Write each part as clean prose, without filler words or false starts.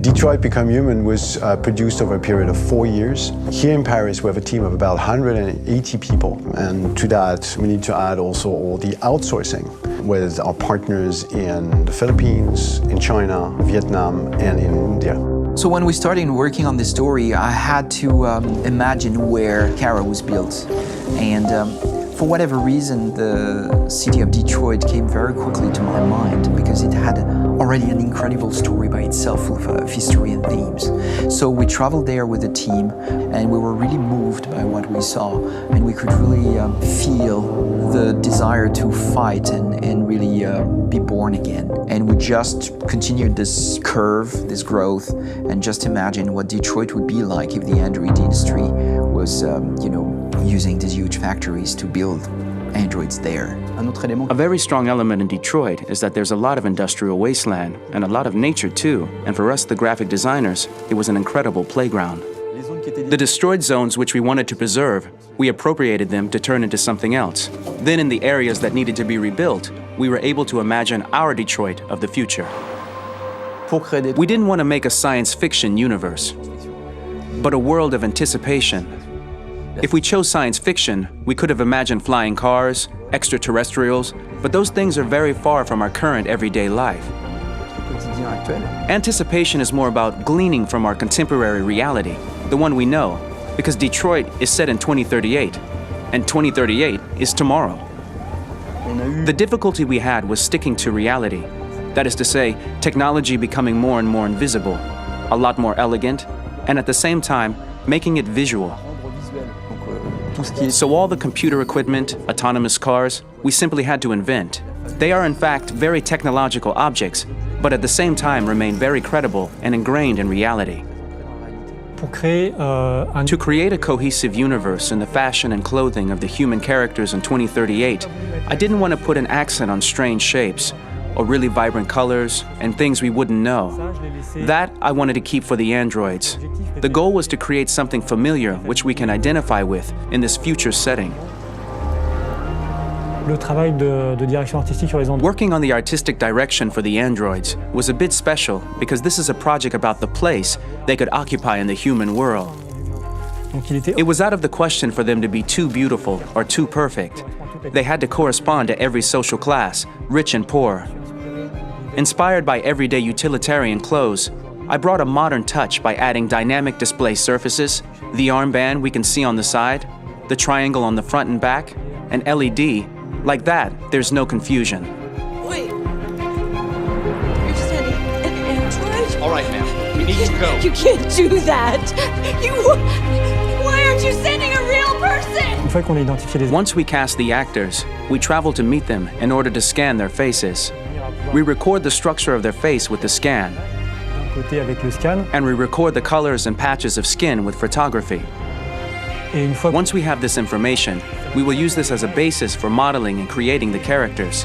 Detroit Become Human was produced over a period of 4 years. Here in Paris, we have a team of about 180 people. And to that, we need to add also all the outsourcing with our partners in the Philippines, in China, Vietnam, and in India. So when we started working on this story, I had to imagine where Kara was built. And for whatever reason, the city of Detroit came very quickly to my mind because it had already an incredible story by itself full of history and themes. So we traveled there with the team and we were really moved by what we saw, and we could really feel the desire to fight and really be born again. And we just continued this curve, this growth, and just imagine what Detroit would be like if the Android industry was, using these huge factories to build androids there. A very strong element in Detroit is that there's a lot of industrial wasteland and a lot of nature too, and for us, the graphic designers, it was an incredible playground. The destroyed zones which we wanted to preserve, we appropriated them to turn into something else. Then in the areas that needed to be rebuilt, we were able to imagine our Detroit of the future. We didn't want to make a science fiction universe, but a world of anticipation. If we chose science fiction, we could have imagined flying cars, extraterrestrials, but those things are very far from our current everyday life. Anticipation is more about gleaning from our contemporary reality, the one we know, because Detroit is set in 2038, and 2038 is tomorrow. The difficulty we had was sticking to reality. That is to say, technology becoming more and more invisible, a lot more elegant, and at the same time, making it visual. So all the computer equipment, autonomous cars, we simply had to invent. They are in fact very technological objects, but at the same time remain very credible and ingrained in reality. To create a cohesive universe in the fashion and clothing of the human characters in 2038, I didn't want to put an accent on strange shapes, or really vibrant colors, and things we wouldn't know. That I wanted to keep for the androids. The goal was to create something familiar which we can identify with in this future setting. Working on the artistic direction for the androids was a bit special because this is a project about the place they could occupy in the human world. It was out of the question for them to be too beautiful or too perfect. They had to correspond to every social class, rich and poor. Inspired by everyday utilitarian clothes, I brought a modern touch by adding dynamic display surfaces, the armband we can see on the side, the triangle on the front and back, an LED. Like that, there's no confusion. Wait. You're sending an android? All right, ma'am. We need to go. You can't do that. Why aren't you sending a real person? Once we cast the actors, we travel to meet them in order to scan their faces. We record the structure of their face with the scan. And we record the colors and patches of skin with photography. Once we have this information, we will use this as a basis for modeling and creating the characters.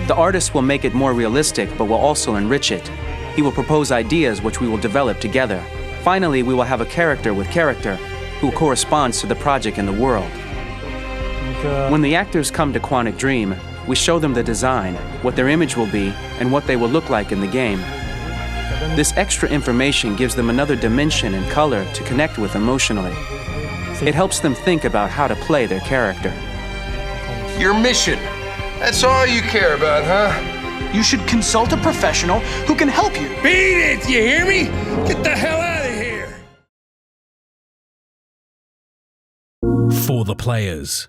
The artist will make it more realistic, but will also enrich it. He will propose ideas which we will develop together. Finally, we will have a character with character who corresponds to the project and the world. When the actors come to Quantic Dream, we show them the design, what their image will be, and what they will look like in the game. This extra information gives them another dimension and color to connect with emotionally. It helps them think about how to play their character. Your mission. That's all you care about, huh? You should consult a professional who can help you. Beat it, you hear me? Get the hell out of here! For the players.